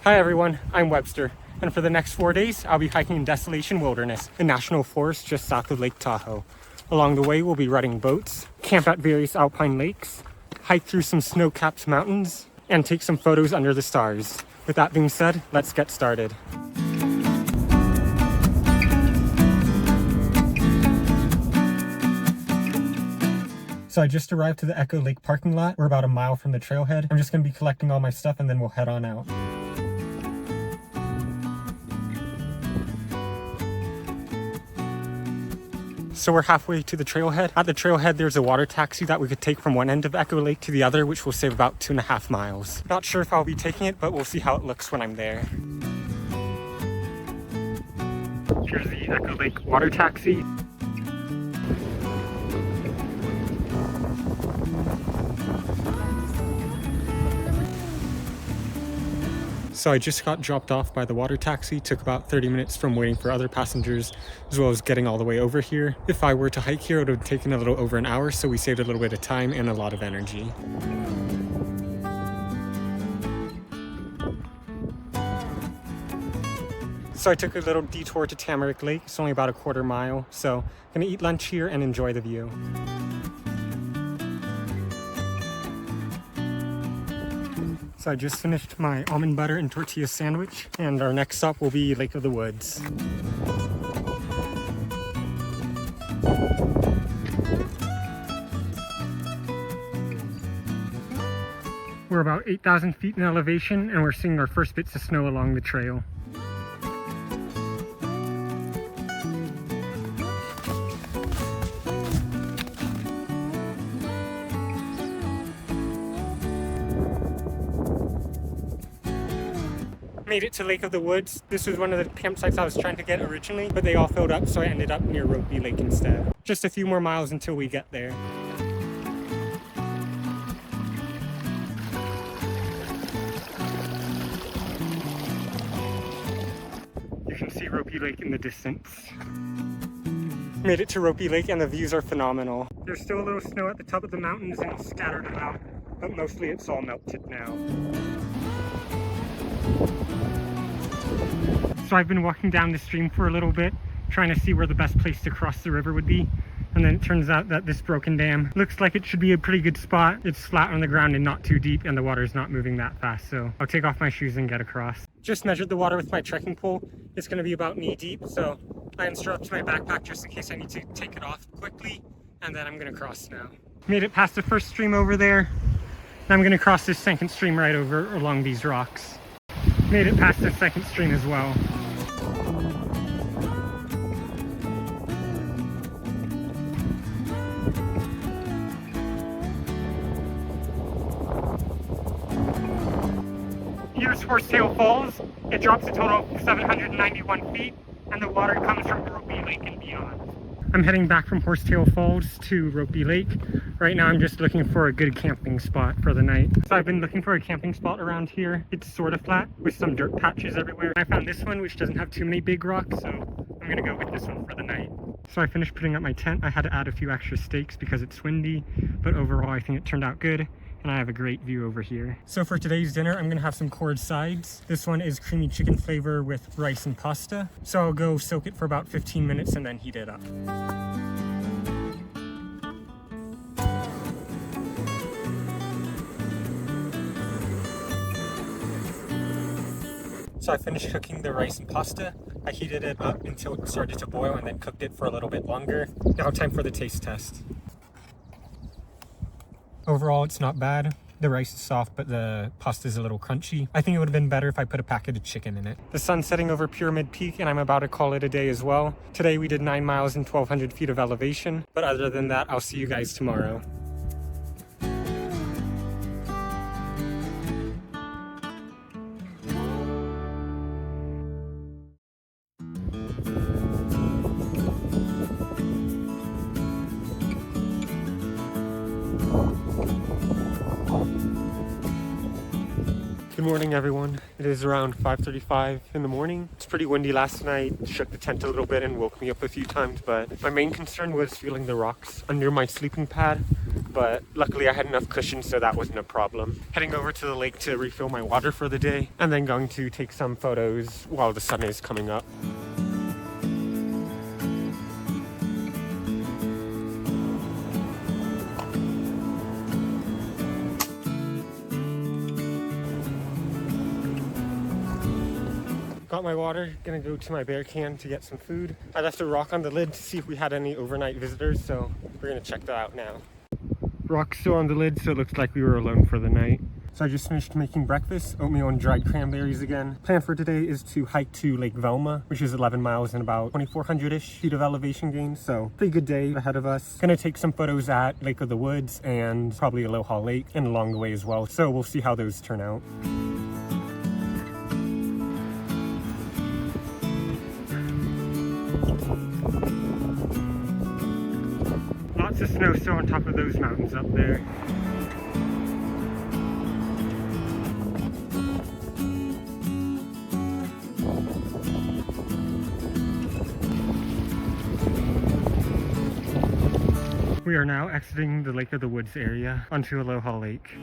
Hi everyone, I'm Webster, and for the next 4 days, I'll be hiking in Desolation Wilderness, a national forest just south of Lake Tahoe. Along the way, we'll be riding boats, camp at various alpine lakes, hike through some snow-capped mountains, and take some photos under the stars. With that being said, let's get started. So I just arrived to the Echo Lake parking lot. We're about a mile from the trailhead. I'm just going to be collecting all my stuff and then we'll head on out. So we're halfway to the trailhead. At the trailhead, there's a water taxi that we could take from one end of Echo Lake to the other, which will save about 2.5 miles. Not sure if I'll be taking it, but we'll see how it looks when I'm there. Here's the Echo Lake water taxi. So I just got dropped off by the water taxi, took about 30 minutes from waiting for other passengers, as well as getting all the way over here. If I were to hike here, it would have taken a little over an hour, so we saved a little bit of time and a lot of energy. So I took a little detour to Tamarack Lake. It's only about a quarter mile, so I'm gonna eat lunch here and enjoy the view. So I just finished my almond butter and tortilla sandwich, and our next stop will be Lake of the Woods. We're about 8,000 feet in elevation, and we're seeing our first bits of snow along the trail. Made it to Lake of the Woods. This was one of the campsites I was trying to get originally, but they all filled up, so I ended up near Ropey Lake instead. Just a few more miles until we get there. You can see Ropey Lake in the distance. Made it to Ropey Lake and the views are phenomenal. There's still a little snow at the top of the mountains and scattered about, but mostly it's all melted now. So I've been walking down the stream for a little bit, trying to see where the best place to cross the river would be. And then it turns out that this broken dam looks like it should be a pretty good spot. It's flat on the ground and not too deep, and the water's not moving that fast. So I'll take off my shoes and get across. Just measured the water with my trekking pole. It's gonna be about knee deep, so I unstrapped my backpack just in case I need to take it off quickly. And then I'm gonna cross now. Made it past the first stream over there. And I'm gonna cross this second stream right over along these rocks. Made it past the second stream as well. Here's Horsetail Falls. It drops a total of 791 feet, and the water comes from Ropey Lake and beyond. I'm heading back from Horsetail Falls to Ropey Lake. Right now I'm just looking for a good camping spot for the night. So I've been looking for a camping spot around here. It's sort of flat with some dirt patches everywhere. I found this one which doesn't have too many big rocks, so I'm gonna go with this one for the night. So I finished putting up my tent. I had to add a few extra stakes because it's windy, but overall I think it turned out good. And I have a great view over here. So for today's dinner, I'm gonna have some cord sides. This one is creamy chicken flavor with rice and pasta. So I'll go soak it for about 15 minutes and then heat it up. So I finished cooking the rice and pasta. I heated it up until it started to boil and then cooked it for a little bit longer. Now time for the taste test. Overall, it's not bad. The rice is soft, but the pasta is a little crunchy. I think it would have been better if I put a packet of chicken in it. The sun's setting over Pyramid Peak, and I'm about to call it a day as well. Today we did 9 miles and 1,200 feet of elevation, but other than that, I'll see you guys tomorrow. Good morning, everyone. It is around 5:35 in the morning. It's pretty windy last night, shook the tent a little bit and woke me up a few times, but my main concern was feeling the rocks under my sleeping pad, but luckily I had enough cushion, so that wasn't a problem. Heading over to the lake to refill my water for the day, and then going to take some photos while the sun is coming up. Got my water, gonna go to my bear can to get some food. I left a rock on the lid to see if we had any overnight visitors, so we're gonna check that out now. Rock's still on the lid, so it looks like we were alone for the night. So I just finished making breakfast, oatmeal and dried cranberries again. Plan for today is to hike to Lake Velma, which is 11 miles and about 2,400-ish feet of elevation gain, so pretty good day ahead of us. Gonna take some photos at Lake of the Woods and probably Aloha Lake and along the way as well, so we'll see how those turn out. Lots of snow still on top of those mountains up there. We are now exiting the Lake of the Woods area onto Aloha Lake.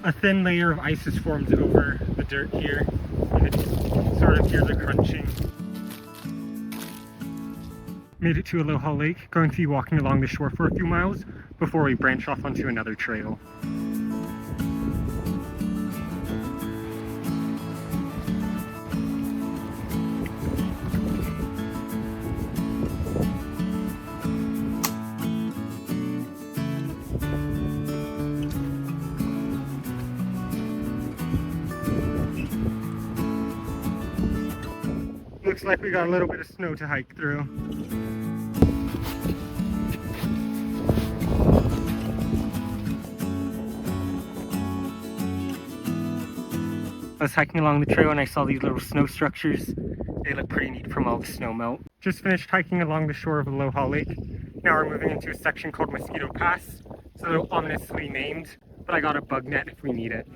A thin layer of ice has formed over the dirt here. You can sort of hear the crunching. Made it to Aloha Lake. Going to be walking along the shore for a few miles before we branch off onto another trail. Looks like we got a little bit of snow to hike through. I was hiking along the trail and I saw these little snow structures. They look pretty neat from all the snow melt. Just finished hiking along the shore of Aloha Lake. Now we're moving into a section called Mosquito Pass. It's a little ominously named, but I got a bug net if we need it.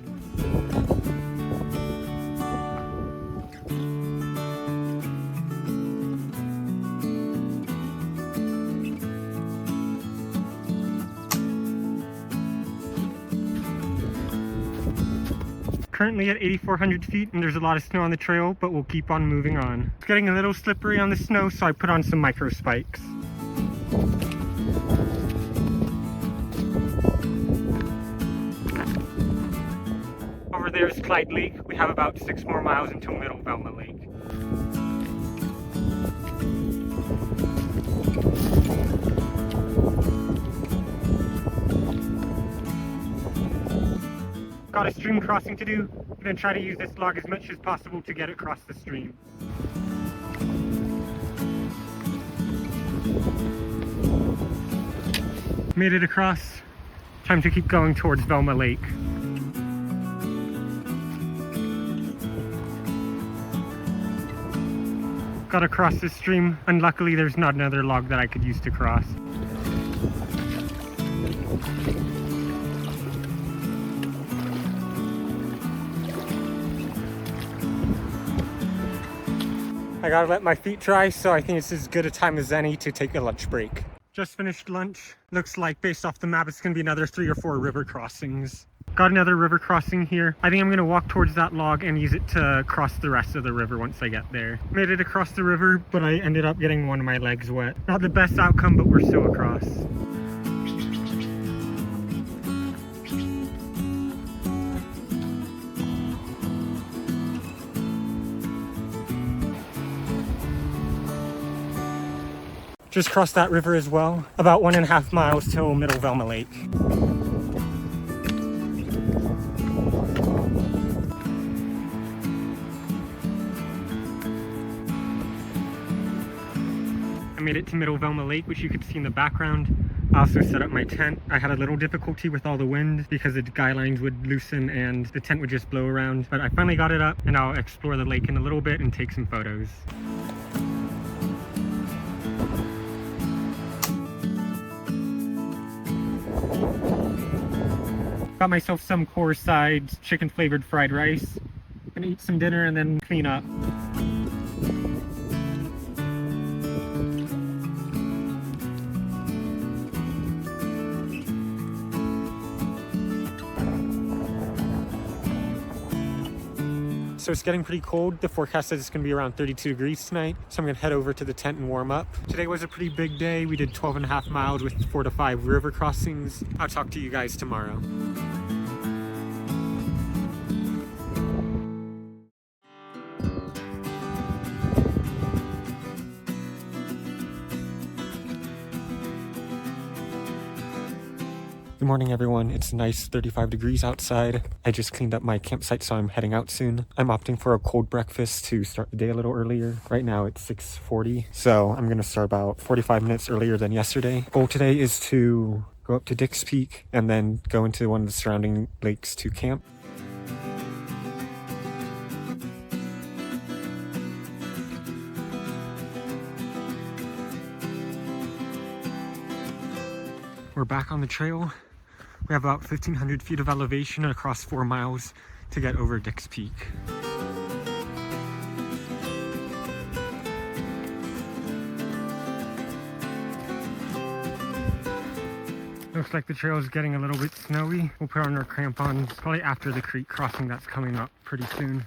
Currently at 8,400 feet and there's a lot of snow on the trail, but we'll keep on moving on. It's getting a little slippery on the snow, so I put on some micro spikes. Over there is Clyde Lake. We have about 6 more miles until Middle Velma Lake. Got a stream crossing to do. I'm gonna try to use this log as much as possible to get across the stream. Made it across. Time to keep going towards Velma Lake. Got across the stream, and luckily there's not another log that I could use to cross. I gotta let my feet dry, so I think it's as good a time as any to take a lunch break. Just finished lunch. Looks like based off the map it's gonna be another 3 or 4 river crossings. Got another river crossing here. I think I'm gonna walk towards that log and use it to cross the rest of the river once I get there. Made it across the river, but I ended up getting one of my legs wet. Not the best outcome, but we're still across. Just crossed that river as well. About 1.5 miles till Middle Velma Lake. I made it to Middle Velma Lake, which you could see in the background. I also set up my tent. I had a little difficulty with all the wind because the guy lines would loosen and the tent would just blow around. But I finally got it up and I'll explore the lake in a little bit and take some photos. Got myself some core sides, chicken flavored fried rice. Gonna eat some dinner and then clean up. So it's getting pretty cold. The forecast says it's gonna be around 32 degrees tonight. So I'm gonna head over to the tent and warm up. Today was a pretty big day. We did 12.5 miles with 4 to 5 river crossings. I'll talk to you guys tomorrow. Good morning, everyone. It's nice 35 degrees outside. I just cleaned up my campsite, so I'm heading out soon. I'm opting for a cold breakfast to start the day a little earlier. Right now it's 6:40, so I'm gonna start about 45 minutes earlier than yesterday. Goal today is to go up to Dick's Peak and then go into one of the surrounding lakes to camp. We're back on the trail. We have about 1,500 feet of elevation across 4 miles to get over Dick's Peak. Looks like the trail is getting a little bit snowy. We'll put on our crampons probably after the creek crossing that's coming up pretty soon.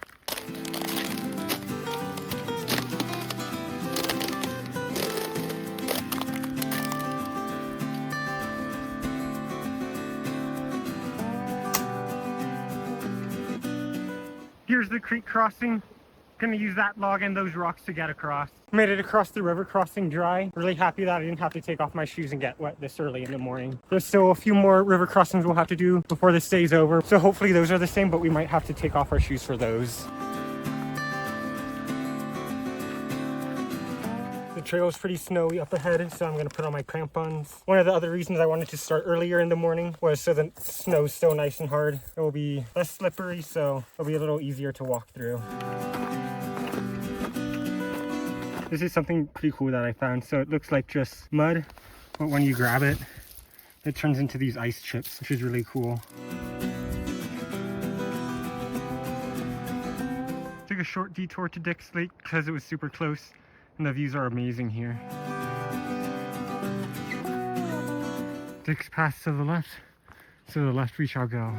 Here's the creek crossing. Gonna use that log and those rocks to get across. Made it across the river crossing dry. Really happy that I didn't have to take off my shoes and get wet this early in the morning. There's still a few more river crossings we'll have to do before this day's over. So hopefully those are the same, but we might have to take off our shoes for those. The trail is pretty snowy up ahead, so I'm gonna put on my crampons. One of the other reasons I wanted to start earlier in the morning was so the snow's still nice and hard. It will be less slippery, so it'll be a little easier to walk through. This is something pretty cool that I found. So it looks like just mud, but when you grab it, it turns into these ice chips, which is really cool. Took a short detour to Dick's Lake because it was super close. And the views are amazing here. Dick's Pass to the left, so to the left we shall go.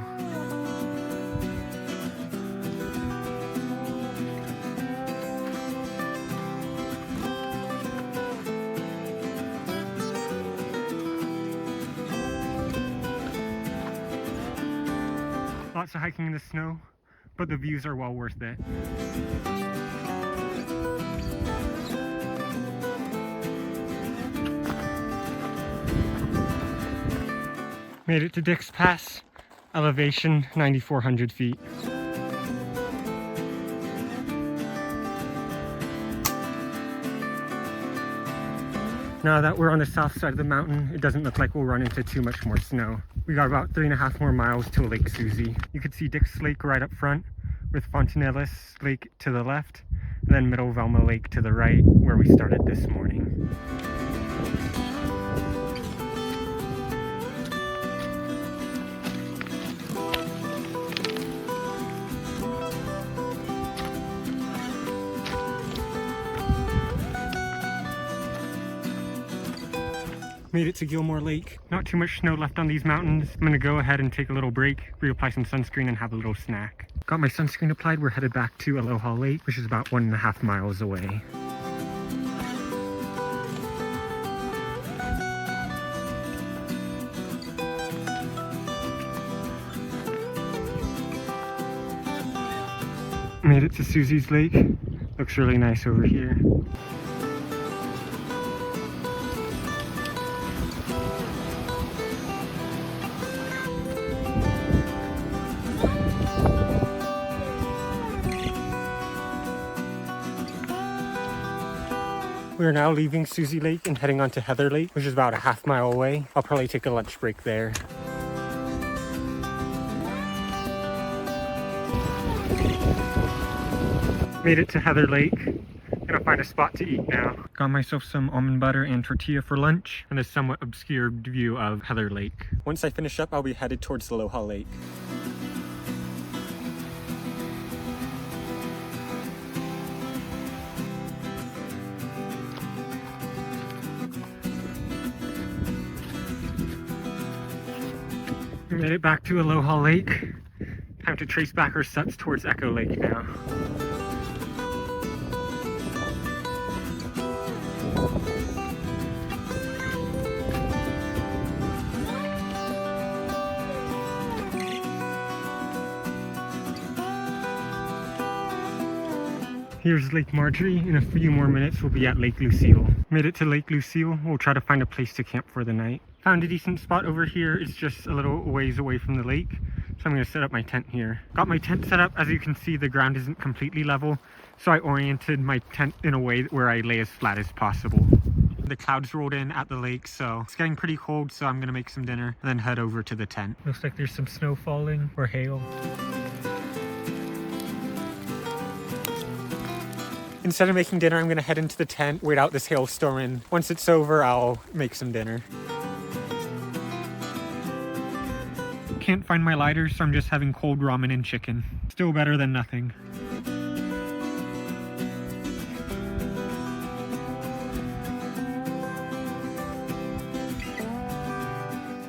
Lots of hiking in the snow, but the views are well worth it. Made it to Dick's Pass, elevation 9,400 feet. Now that we're on the south side of the mountain, it doesn't look like we'll run into too much more snow. We got about 3.5 more miles to Lake Susie. You could see Dick's Lake right up front, with Fontanellis Lake to the left, and then Middle Velma Lake to the right, where we started this morning. Made it to Gilmore Lake. Not too much snow left on these mountains. I'm gonna go ahead and take a little break, reapply some sunscreen, and have a little snack. Got my sunscreen applied. We're headed back to Aloha Lake, which is about 1.5 miles away. Made it to Susie's Lake. Looks really nice over here. We are now leaving Susie Lake and heading on to Heather Lake, which is about a half mile away. I'll probably take a lunch break there. Made it to Heather Lake. Gonna find a spot to eat now. Got myself some almond butter and tortilla for lunch and a somewhat obscured view of Heather Lake. Once I finish up, I'll be headed towards Aloha Lake. We made it back to Aloha Lake. Time to trace back our steps towards Echo Lake now. Here's Lake Marjorie. In a few more minutes, we'll be at Lake Lucille. Made it to Lake Lucille. We'll try to find a place to camp for the night. Found a decent spot over here. It's just a little ways away from the lake. So I'm gonna set up my tent here. Got my tent set up. As you can see, the ground isn't completely level. So I oriented my tent in a way where I lay as flat as possible. The clouds rolled in at the lake, so it's getting pretty cold. So I'm gonna make some dinner and then head over to the tent. Looks like there's some snow falling or hail. Instead of making dinner, I'm gonna head into the tent, wait out this hailstorm, and once it's over, I'll make some dinner. Can't find my lighter, so I'm just having cold ramen and chicken. Still better than nothing.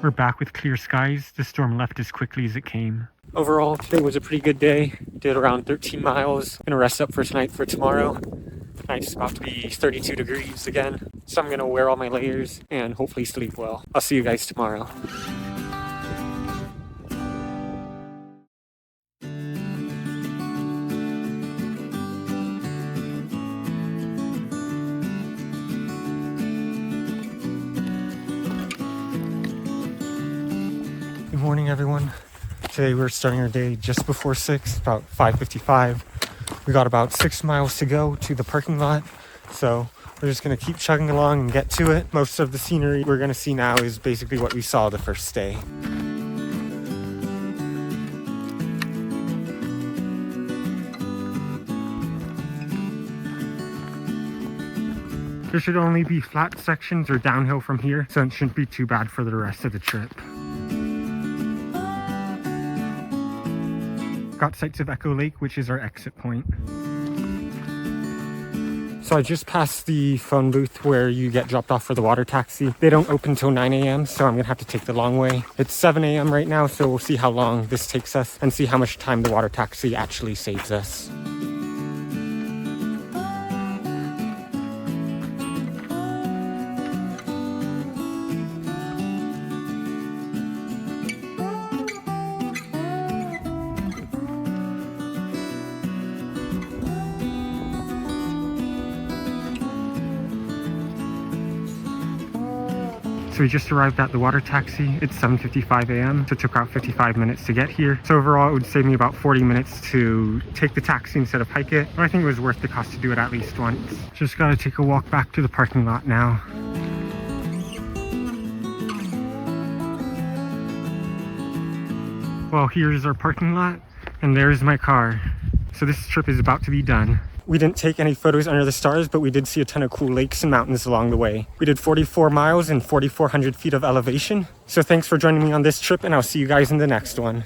We're back with clear skies. The storm left as quickly as it came. Overall, today was a pretty good day. Did around 13 miles. Gonna rest up for tonight for tomorrow. Tonight's about to be 32 degrees again. So I'm gonna wear all my layers and hopefully sleep well. I'll see you guys tomorrow. Good morning, everyone. Today we're starting our day just before 6, about 5:55. We got about 6 miles to go to the parking lot, so we're just gonna keep chugging along and get to it. Most of the scenery we're gonna see now is basically what we saw the first day. There should only be flat sections or downhill from here, so it shouldn't be too bad for the rest of the trip. Got sights of Echo Lake, which is our exit point. So I just passed the phone booth where you get dropped off for the water taxi. They don't open till 9 a.m., so I'm gonna have to take the long way. It's 7 a.m. right now, so we'll see how long this takes us and see how much time the water taxi actually saves us. So we just arrived at the water taxi. It's 7:55 a.m. so it took about 55 minutes to get here. So overall, it would save me about 40 minutes to take the taxi instead of hike it. But I think it was worth the cost to do it at least once. Just gotta take a walk back to the parking lot now. Well, here's our parking lot, and there's my car. So this trip is about to be done. We didn't take any photos under the stars, but we did see a ton of cool lakes and mountains along the way. We did 44 miles and 4,400 feet of elevation. So thanks for joining me on this trip, and I'll see you guys in the next one.